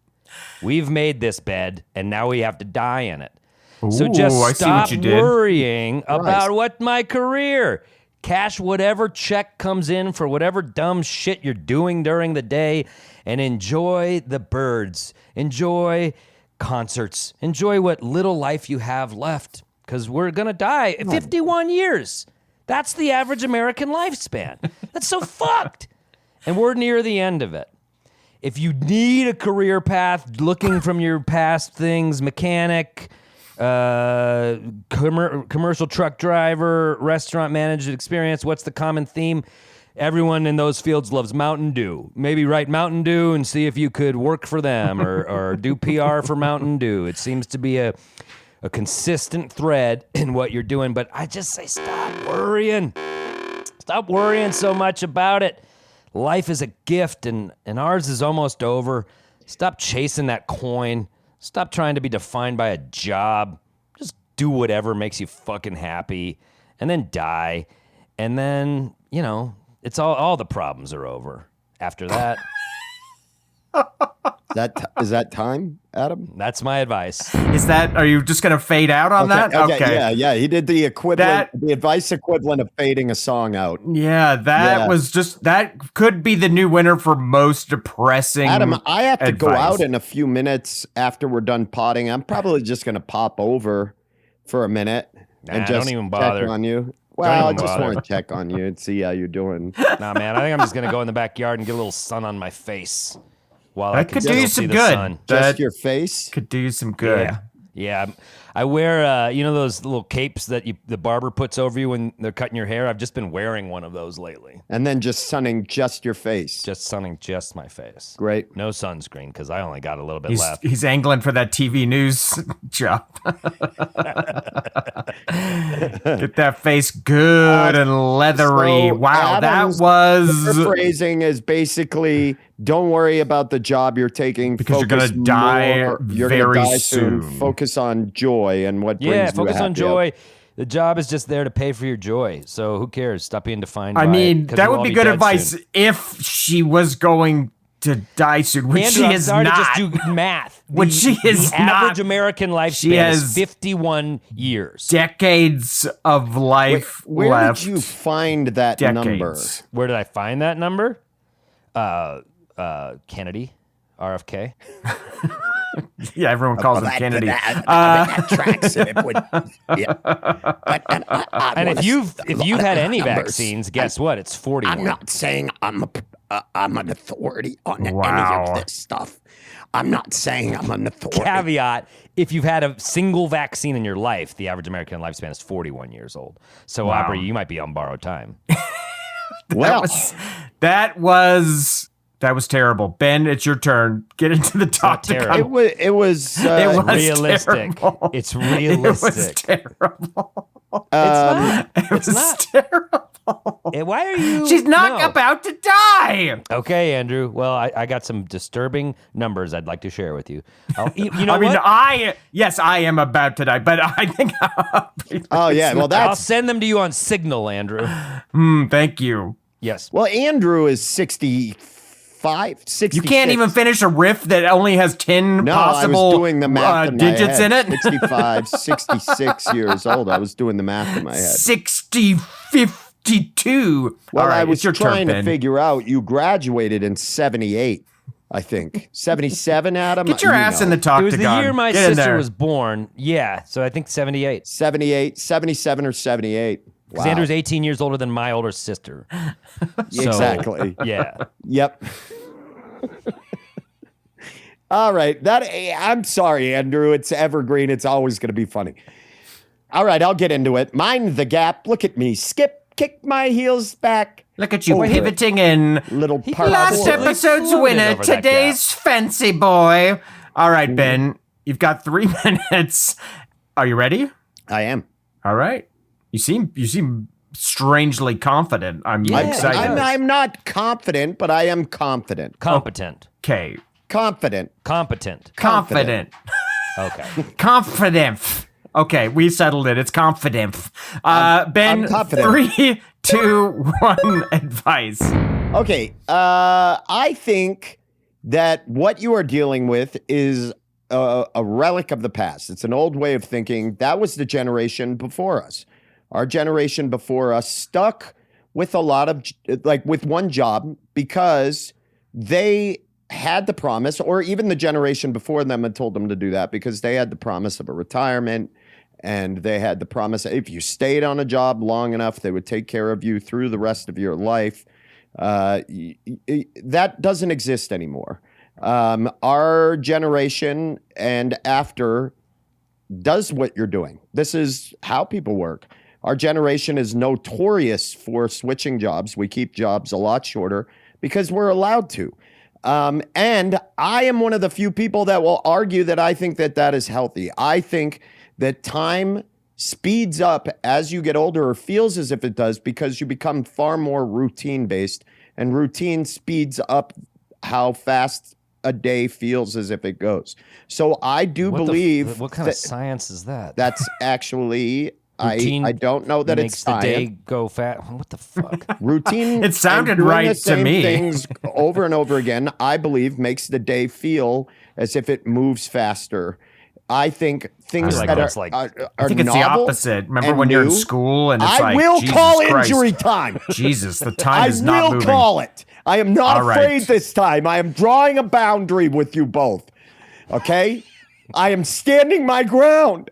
We've made this bed, and now we have to die in it. So just stop worrying about what my career. Cash whatever check comes in for whatever dumb shit you're doing during the day, and enjoy the birds. Enjoy concerts. Enjoy what little life you have left, because we're going to die at 51 years. That's the average American lifespan. That's so fucked. And we're near the end of it. If you need a career path, looking from your past things, mechanic, commercial truck driver, restaurant manager experience, what's the common theme? Everyone in those fields loves Mountain Dew. Maybe write Mountain Dew and see if you could work for them or do PR for Mountain Dew. It seems to be a consistent thread in what you're doing. But I just say stop worrying. Stop worrying so much about it. Life is a gift, and ours is almost over. Stop chasing that coin. Stop trying to be defined by a job. Just do whatever makes you fucking happy, and then die. And then, it's all the problems are over after that.
Is that time, Adam?
That's my advice.
Are you just going to fade out on that?
Okay. Yeah. He did the equivalent, the advice equivalent of fading a song out.
Yeah, that could be the new winner for most depressing.
Adam, I have to
advice.
go out in a few minutes after we're done potting. I'm probably just going to pop over for a minute and just
don't even bother.
check on you. Well, I just want to check on you and see how you're doing.
Nah, man, I think I'm just going to go in the backyard and get a little sun on my face. While
that could do you some good.
Just your face
could do you some good.
Yeah. I wear, those little capes that the barber puts over you when they're cutting your hair. I've just been wearing one of those lately.
And then just sunning just your face.
Just sunning just my face.
Great.
No sunscreen because I only got a little bit left.
He's angling for that TV news job. Get that face good and leathery.
So
wow,
Adam's
that was...
phrasing is basically, don't worry about the job you're taking.
Because you're going to die very soon.
Focus on joy and what brings you
focus on
happy.
joy. The job is just there to pay for your joy. So who cares? Stop being defined by
it, that would
we'll
be good advice
soon.
if she was going to die soon, which
Andrew,
she is
I'm sorry
not.
To just do math.
Which she is
the
not.
Average American lifespan is 51 years.
Decades of life
Where
left.
did you find that number?
Where did I find that number? Kennedy, RFK.
Yeah, everyone calls him Kennedy.
That tracks it. Yeah.
And if you've had any vaccines, guess what? It's 41.
I'm not saying I'm I'm an authority on any
Wow.
of this stuff. I'm not saying I'm an authority.
Caveat, if you've had a single vaccine in your life, the average American lifespan is 41 years old. So,
Wow.
Aubrey, you might be on borrowed time.
Well,
that was terrible. Ben, it's your turn. Get into the talk.
terrible.
it was
Realistic.
Terrible.
It's realistic.
It was terrible.
It's
It was
not.
terrible.
Why are you?
She's not
No.
about to die.
Okay, Andrew. Well, I got some disturbing numbers I'd like to share with you. You know
I mean,
what?
I am about to die, but I think.
Oh yeah, well
I'll
that's
send them to you on Signal, Andrew.
Thank you.
Yes.
well. Andrew is 65, 66.
You can't even finish a riff that only has 10
No,
possible
I was doing the math in my
digits
head.
in it.
65, 66 years old. I was doing the math in my head.
60, 52.
Well,
All right,
I was
it's your
trying
turn,
to
Ben.
figure out. You graduated in 78, I think. 77, Adam.
Get your
You
ass
know.
in the
It
talk
was
to
the
God.
year my
Get in
sister
there.
was born. Yeah, so I think 78.
78, 77 or 78.
Because
Wow.
Andrew's 18 years older than my older sister. So,
Exactly.
Yeah.
Yep. All right. I'm sorry, Andrew. It's evergreen. It's always going to be funny. All right, I'll get into it. Mind the gap. Look at me. Skip, kick my heels back.
Look at you
Over it.
pivoting in.
Little part
Last
four.
episode's
floated
winner,
over that
today's fancy boy. All right, Ben, you've got 3 minutes. Are you ready?
I am.
All right. You seem strangely confident. I'm excited.
I'm not confident, but I am confident.
Competent.
Okay.
Confident.
Competent.
Confident.
Okay.
Confident. Okay, we settled it. It's confident. Ben,
I'm confident.
3, 2, 1, advice.
Okay. I think that what you are dealing with is a relic of the past. It's an old way of thinking. That was the generation before us. Our generation before us stuck with a lot of, with one job because they had the promise, or even the generation before them had told them to do that because they had the promise of a retirement, and they had the promise if you stayed on a job long enough, they would take care of you through the rest of your life. That doesn't exist anymore. Our generation and after does what you're doing. This is how people work. Our generation is notorious for switching jobs. We keep jobs a lot shorter because we're allowed to. And I am one of the few people that will argue that I think that is healthy. I think that time speeds up as you get older, or feels as if it does, because you become far more routine-based, and routine speeds up how fast a day feels as if it goes. So I do believe
what kind of science is that?
that's actually...
Routine
I don't know that
makes
it's
the
science.
day go fast. What the fuck?
Routine.
It sounded
and doing
right
the
to
same
me.
Things over and over again, I believe, makes the day feel as if it moves faster. I think things
like
that
that's
are,
like-
are
I think it's the
novel
opposite. Remember
and
when you're in
new,
school and it's
I
like,
will
Jesus
call
Christ.
injury time.
Jesus, the time
I
is not
will
moving.
call it. I am not
All right.
afraid this time. I am drawing a boundary with you both. Okay? I am standing my ground.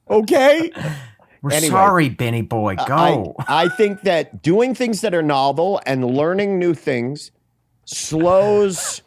Okay?
We're
Anyway,
sorry, Benny boy. Go.
I think that doing things that are novel and learning new things slows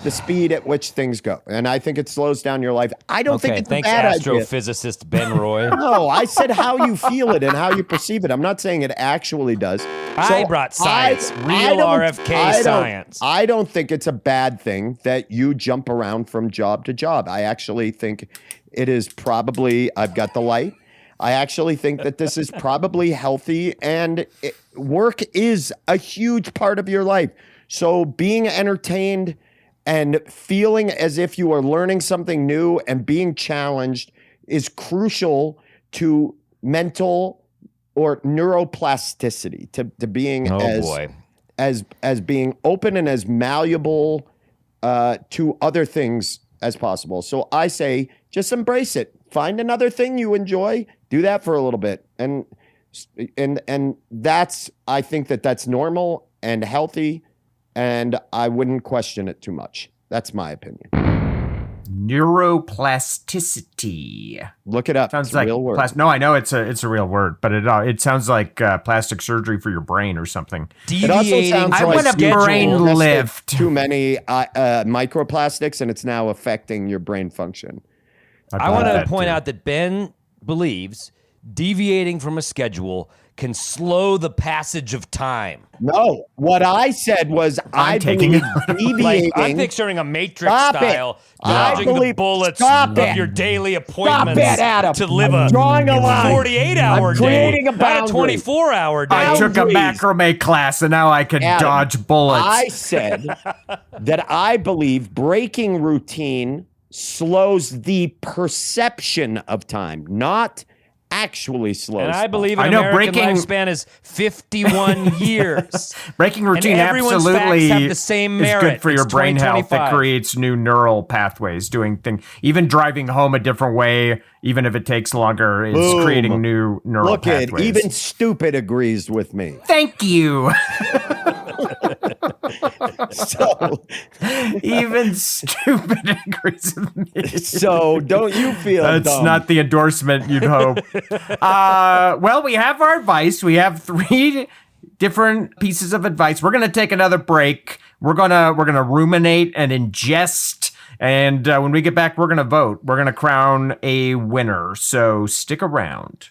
the speed at which things go. And I think it slows down your life. I don't think it's
thanks,
a bad idea.
astrophysicist Ben Roy.
No, I said how you feel it and how you perceive it. I'm not saying it actually does.
I brought science, real RFK science.
I don't think it's a bad thing that you jump around from job to job. I actually think it is probably, I've got the light. I actually think that this is probably healthy, and work is a huge part of your life. So being entertained and feeling as if you are learning something new and being challenged is crucial to mental or neuroplasticity, to being as being open and as malleable to other things as possible. So I say, just embrace it. Find another thing you enjoy. Do that for a little bit, and that's, I think that's normal and healthy, and I wouldn't question it too much. That's my opinion.
Neuroplasticity.
Look it up.
Sounds
it's
like
a real word.
No, I know it's a real word, but it sounds like plastic surgery for your brain or something.
It also sounds
I
like
want a
you
brain
ingested
lift.
Too many microplastics, and it's now affecting your brain function.
I want to point out that Ben believes deviating from a schedule can slow the passage of time.
No, what I said was I believe deviating.
Like, I'm picturing a Matrix style, dodging the bullets of your daily appointments to live a 48-hour day, not a 24-hour day.
I took a macrame class, and now I can dodge bullets.
I said that I believe breaking routine slows the perception of time, not actually slows.
And I believe American lifespan is 51 years.
Breaking routine
and everyone's
absolutely
facts have the same merit.
is good for your
It's
brain health. It
2025.
creates new neural pathways, doing things. Even driving home a different way, even if it takes longer, is
Boom.
creating new neural
Look
pathways.
even stupid agrees with me.
Thank you.
So
even stupid agrees with me.
So don't you feel
That's
dumb?
not the endorsement you'd hope. Well, we have our advice. We have 3 different pieces of advice. We're gonna take another break. We're gonna ruminate and ingest. And when we get back, we're gonna vote. We're gonna crown a winner. So stick around.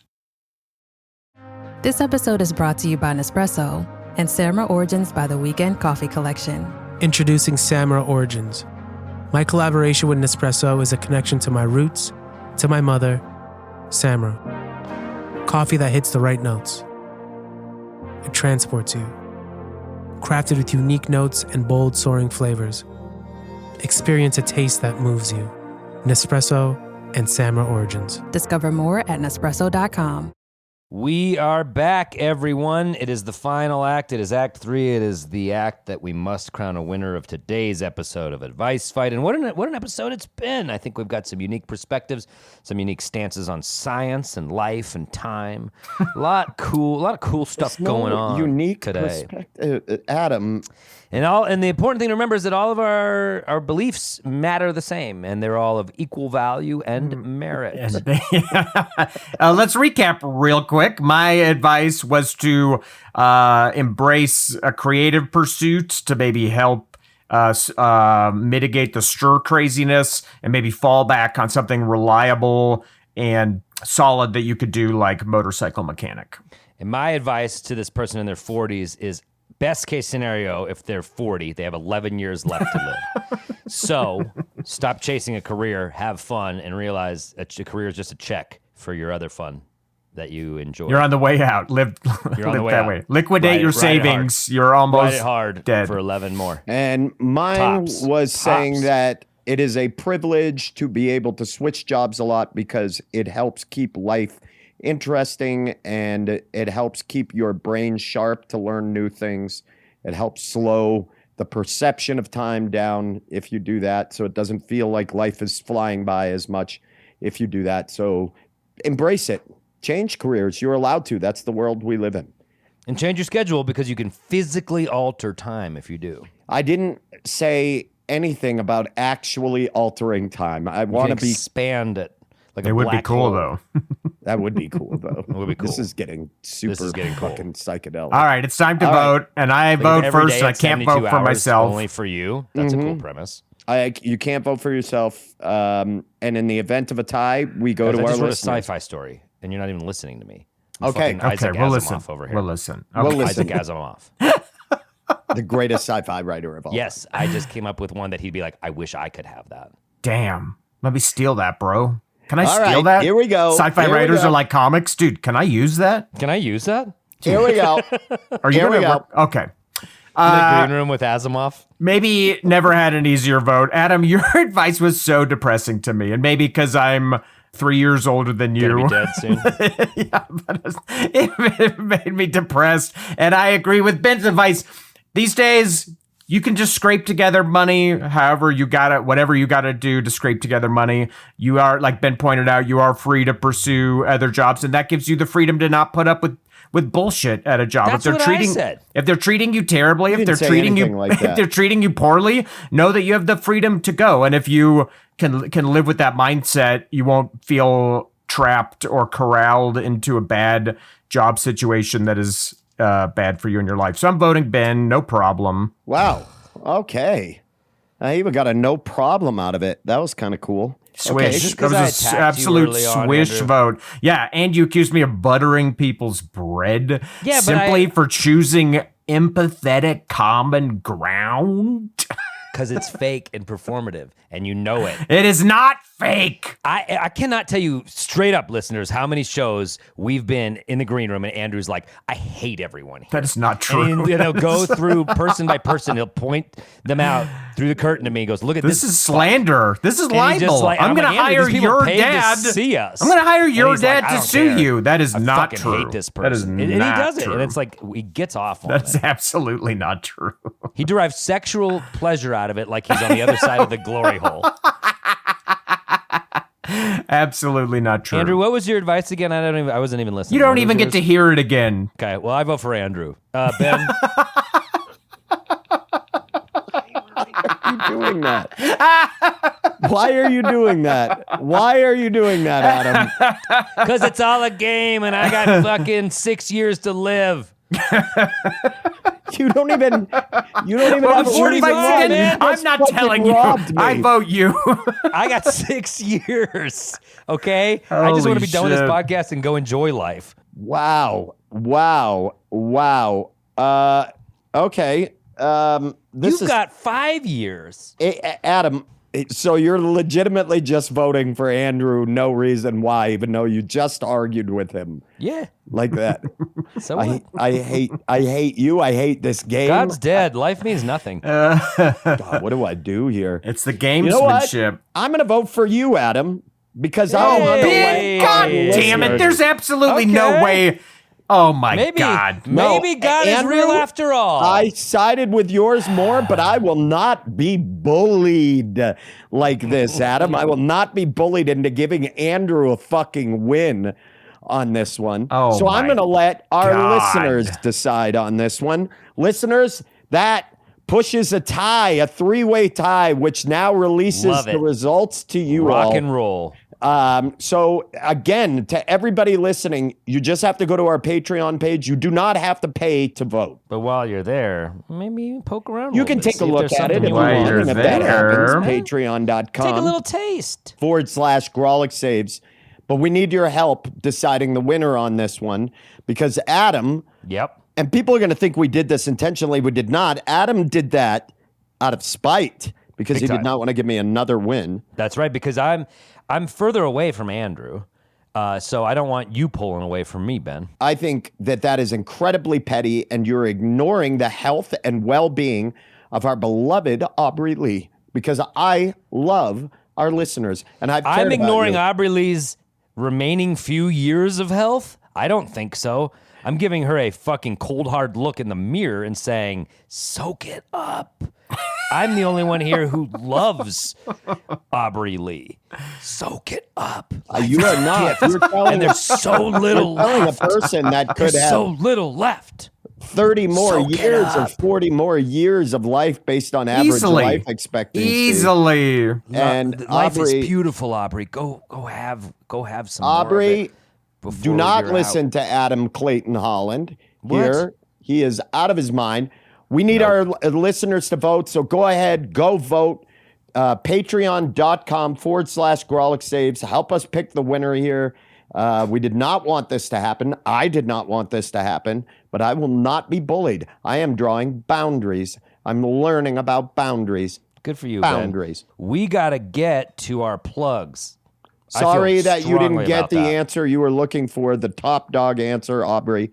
This episode is brought to you by Nespresso and Samra Origins by the Weekend Coffee Collection.
Introducing Samra Origins. My collaboration with Nespresso is a connection to my roots, to my mother, Samra. Coffee that hits the right notes. It transports you. Crafted with unique notes and bold, soaring flavors. Experience a taste that moves you. Nespresso and Samra Origins.
Discover more at Nespresso.com.
We are back, everyone. It is the final act. It is Act 3. It is the act that we must crown a winner of today's episode of Advice Fight. And what an episode it's been. I think we've got some unique perspectives, some unique stances on science and life and time. A lot of cool stuff going on
unique
today.
Perspective, Adam.
And the important thing to remember is that all of our beliefs matter the same, and they're all of equal value and merit.
Let's recap real quick. My advice was to embrace a creative pursuit to maybe help mitigate the stir craziness and maybe fall back on something reliable and solid that you could do, like motorcycle mechanic.
And my advice to this person in their 40s is, best case scenario, if they're 40, they have 11 years left to live. So stop chasing a career, have fun, and realize a career is just a check for your other fun that you enjoy.
You're on the way out. Live that way. Liquidate your savings. You're almost
ride it hard
dead
for 11 more.
And mine was saying that it is a privilege to be able to switch jobs a lot because it helps keep life interesting, and it helps keep your brain sharp to learn new things. It helps slow the perception of time down if you do that, so it doesn't feel like life is flying by as much if you do that. So embrace it. Change careers. You're allowed to. That's the world we live in.
And change your schedule, because you can physically alter time if you do.
I didn't say anything about actually altering time. I want to be
expand it. Like
it would be cool, though.
That would be cool, though.
It would be cool.
This is getting super fucking psychedelic.
All right, it's time to vote, and I vote first. I can't vote for myself.
Only for you. That's a cool premise.
You can't vote for yourself. And in the event of a tie, we go to our
listeners.
listeners.
A sci-fi story, and you're not even listening to me.
Okay,
we'll listen. Over here. We'll listen.
Okay.
Isaac Asimov.
The greatest sci-fi writer of all.
Yes, I just came up with one that he'd be like, I wish I could have that.
Damn. Let me steal that, bro. Can I
All
steal
right,
that?
here we go.
Sci-fi
Here we
writers
go.
are like comics. Dude, can I use that?
Can I use that?
Here we go.
Are you
Here we
gonna work? Okay.
The green room with Asimov.
Maybe never had an easier vote. Adam, your advice was so depressing to me, and maybe because I'm 3 years older than you.
Gonna be dead soon.
Yeah, but it made me depressed, and I agree with Ben's advice. These days, You can just scrape together money, however you got it, whatever you got to do to scrape together money. You are, like Ben pointed out, you are free to pursue other jobs, and that gives you the freedom to not put up with bullshit at a job.
That's what I said.
If they're treating you terribly, if they're treating you
like that.
if they're treating you poorly, know that you have the freedom to go. And if you can live with that mindset, you won't feel trapped or corralled into a bad job situation that is bad for you in your life. So I'm voting Ben, no problem.
Wow. Okay. I even got a no problem out of it. That was kind of cool.
Swish. That was an absolute swish vote. Yeah, and you accused me of buttering people's bread simply for choosing empathetic common ground.
Because it's fake and performative, and you know it.
It is not fake.
I cannot tell you straight up, listeners, how many shows we've been in the green room, and Andrew's like, I hate everyone here.
That is not true.
And he'll go through person by person. He'll point them out through the curtain to me. He goes, look at this.
This is slander. This is libel. I'm going to hire your dad
to see us.
I'm going to hire your dad to sue you. That is not true.
I hate this person.
That is
and he
not
does
true.
it. And it's like, he gets off on
That's
it.
absolutely not true.
He derives sexual pleasure out of it like he's on the other side of the glory hole.
Absolutely not true.
Andrew, what was your advice again? I wasn't even listening.
You don't even get to hear it again.
Okay, well, I vote for Andrew. Ben?
Doing that? Why are you doing that? Why are you doing that, Adam?
Because it's all a game and I got fucking 6 years to live.
You don't even have
45 man.
I'm not telling you. I vote you.
I got 6 years. Okay? I just want to be done with this podcast and go enjoy life.
Wow. Okay.
You've got 5 years.
Adam, so you're legitimately just voting for Andrew, no reason why, even though you just argued with him.
Yeah.
Like that.
So
I hate you. I hate this game.
God's dead. Life means nothing.
God, what do I do here?
It's the gamesmanship.
You know what? I'm going to vote for you, Adam, because I want to
Ben, God damn it. There's absolutely no way. Oh, my God.
Maybe God is real after all.
I sided with yours more, but I will not be bullied like this, Adam. I will not be bullied into giving Andrew a fucking win on this one.
Oh,
so I'm going to let our
God.
listeners decide on this one. Listeners, that pushes a tie, a three-way tie, which now releases the results to you all.
Rock and roll.
So again, to everybody listening, you just have to go to our Patreon page. You do not have to pay to vote.
But while you're there, maybe poke around.
You can take a look at it if you
While
want.
you're
And if that
there.
happens, patreon.com.
Take a little taste.
/Grolic saves. But we need your help deciding the winner on this one because Adam.
Yep.
And people are going to think we did this intentionally. We did not. Adam did that out of spite because
Big
he
time.
did not want to give me another win.
That's right, because I'm further away from Andrew, so I don't want you pulling away from me, Ben.
I think that is incredibly petty, and you're ignoring the health and well-being of our beloved Aubrey Lee because I love our listeners, and
I'm ignoring Aubrey Lee's remaining few years of health. I don't think so. I'm giving her a fucking cold, hard look in the mirror and saying, soak it up. I'm the only one here who loves Aubrey Lee. Soak it up.
You are not. You're telling
and there's so little left.
A person that could
there's
have
so little left.
30 more
Soak it
years or
up.
40 more years of life based on average life expectancy.
Easily.
And
life
Aubrey,
is beautiful, Aubrey. Go have some
Aubrey,
more of it before
do not
you're
listen
out.
to Adam Clayton Holland
What?
here. He is out of his mind. We need our listeners to vote, so go ahead, go vote. Patreon.com/Grolic saves. Help us pick the winner here. We did not want this to happen. I did not want this to happen, but I will not be bullied. I am drawing boundaries. I'm learning about boundaries.
Good for you,
Boundaries.
Ben. We got to get to our plugs. I
Sorry
feel
that you didn't
strongly
get
about
the
that.
answer you were looking for, the top dog answer, Aubrey.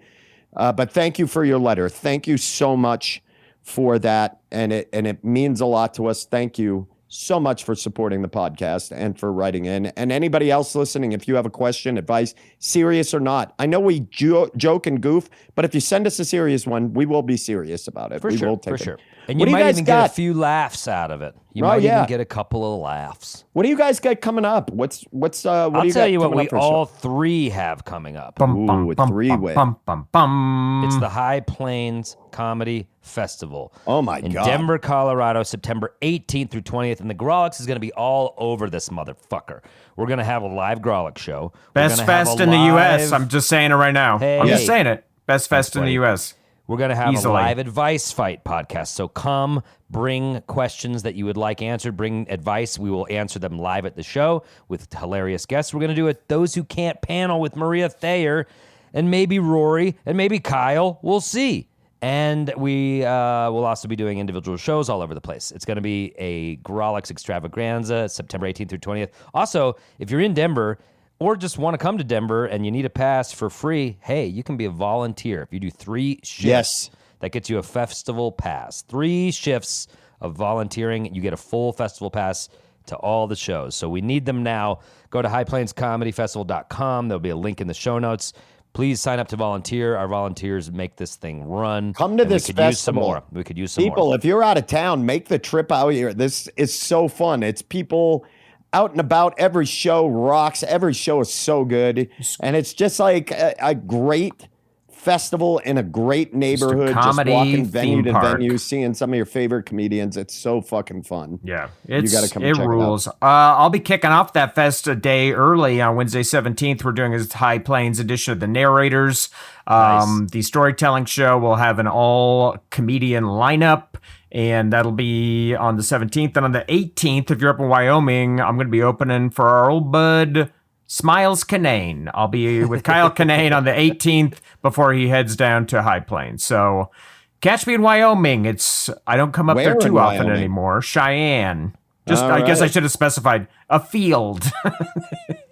But thank you for your letter. Thank you so much for that. And it means a lot to us. Thank you so much for supporting the podcast and for writing in. And anybody else listening, if you have a question, advice, serious or not, I know we joke and goof, but if you send us a serious one, we will be serious about it.
For
we
sure,
will take
for
it.
sure. And
What
you
do you
might
guys
even
got?
get a few laughs out of it. You
Oh,
might
yeah.
even get a couple of laughs.
What do you guys got coming up? What
I'll
do you
tell
got
you what
coming
we
up for
all
show?
three have coming up.
Ooh, a three-way.
It's the High Plains Comedy Festival.
Oh, my
in
God.
Denver, Colorado, September 18th through 20th. And the Grolix is going to be all over this motherfucker. We're going to have a live Grolix show.
Best fest in the U.S. I'm just saying it right now. I'm just saying it. Best fest in the U.S.
We're going to have
Easily.
a live advice fight podcast. So come, bring questions that you would like answered, bring advice. We will answer them live at the show with hilarious guests. We're going to do a Those Who Can't panel with Maria Thayer and maybe Rory and maybe Kyle. We'll see. And we will also be doing individual shows all over the place. It's going to be a Grolix extravaganza, September 18th through 20th. Also, if you're in Denver or just want to come to Denver and you need a pass for free, hey, you can be a volunteer. If you do 3 shifts, that gets you a festival pass. 3 shifts of volunteering, you get a full festival pass to all the shows. So we need them now. Go to highplainscomedyfestival.com. There'll be a link in the show notes. Please sign up to volunteer. Our volunteers make this thing run.
Come to
and
this
we could
festival.
Use some more. We could use some
people,
more.
if you're out of town, make the trip out here. This is so fun. It's people out and about. Every show rocks. Every show is so good. And it's just like a great festival in a great neighborhood. Just walking venue to venue, seeing some of your favorite comedians. It's so fucking fun.
Yeah,
you got to come check
rules.
it out.
I'll be kicking off that fest a day early on Wednesday 17th. We're doing a High Plains edition of the Narrators.
Nice.
The storytelling show will have an all comedian lineup. And that'll be on the 17th. And on the 18th, if you're up in Wyoming, I'm going to be opening for our old bud, Smiles Kinane. I'll be with Kyle Kinane on the 18th before he heads down to High Plains. So catch me in Wyoming. I don't come up
Where
there too
in
often
Wyoming?
anymore. Cheyenne.
All
I guess I
right.
should have specified a field.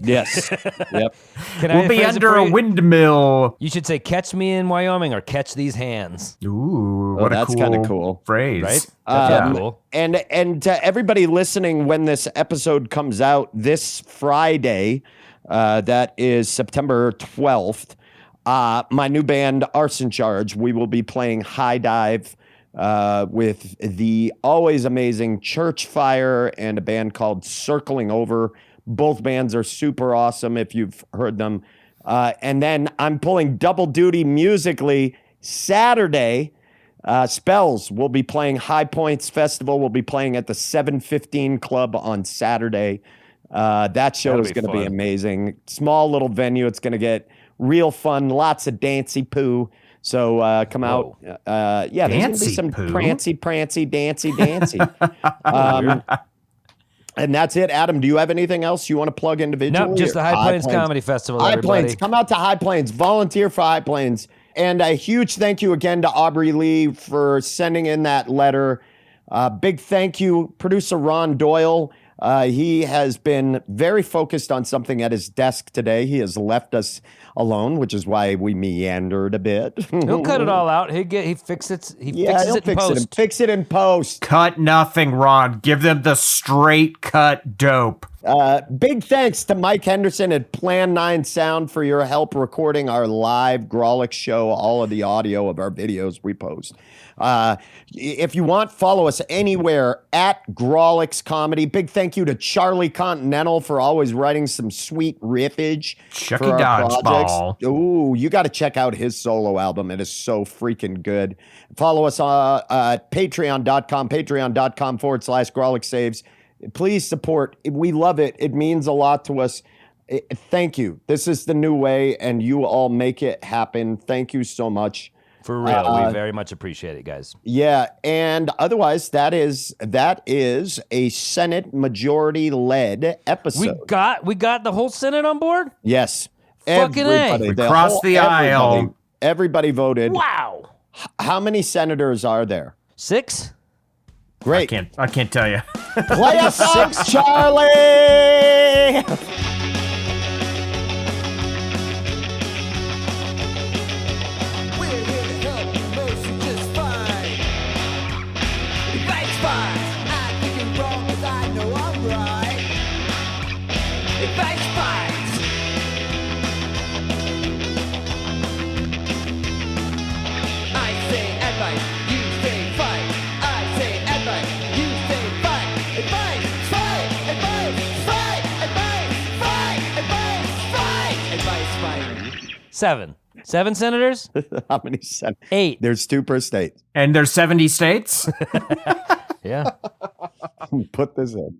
Yes. Yep.
We'll be under a windmill.
You should say, catch me in Wyoming or catch these hands.
Ooh, what
that's
a
kinda
cool,
cool.
phrase.
Right? That's cool.
And to everybody listening, when this episode comes out this Friday, that is September 12th, my new band, Arson Charge, we will be playing High Dive with the always amazing Church Fire and a band called Circling Over. Both bands are super awesome if you've heard them. And then I'm pulling double duty musically Saturday. Spells will be playing High Points Festival. We'll be playing at the 715 Club on Saturday. That show
That'll
is
be
going to be
fun.
amazing. Small little venue. It's going to get real fun. Lots of dancy poo. So come out. Yeah, there's going to be
Dancy
some
poo?
prancy, dancy. And that's it. Adam, do you have anything else you want to plug individually?
Nope, just the High Plains Comedy Festival,
High
everybody.
Plains. Come out to High Plains. Volunteer for High Plains. And a huge thank you again to Aubrey Lee for sending in that letter. Big thank you, producer Ron Doyle. He has been very focused on something at his desk today. He has left us alone, which is why we meandered a bit.
He'll cut it all out. He fixes it. He fixes
he'll
it in
fix
post.
Fix it in post.
Cut nothing, Ron. Give them the straight cut dope.
Big thanks to Mike Henderson at Plan 9 Sound for your help recording our live Grolix show, all of the audio of our videos we post. If you want, follow us anywhere at Grolix Comedy. Big thank you to Charlie Continental for always writing some sweet riffage
Chucky
for our projects.
Dodgeball.
Ooh, you got to check out his solo album. It is so freaking good. Follow us on patreon.com/Grolix Saves. Please support. We love it. It means a lot to us. Thank you. This is the new way, and you all make it happen. Thank you so much.
For real, we very much appreciate it, guys.
Yeah, and otherwise, that is a Senate majority-led episode.
We got the whole Senate on board?
Yes.
Fucking A.
We crossed the aisle.
Everybody voted.
Wow.
How many senators are there?
6?
Great.
I can't tell you.
Play us out, Charlie!
I say advice, you say fight. I
7. 7 senators?
How many senators?
8.
There's 2 per state.
And there's 70 states?
Yeah.
Put this in.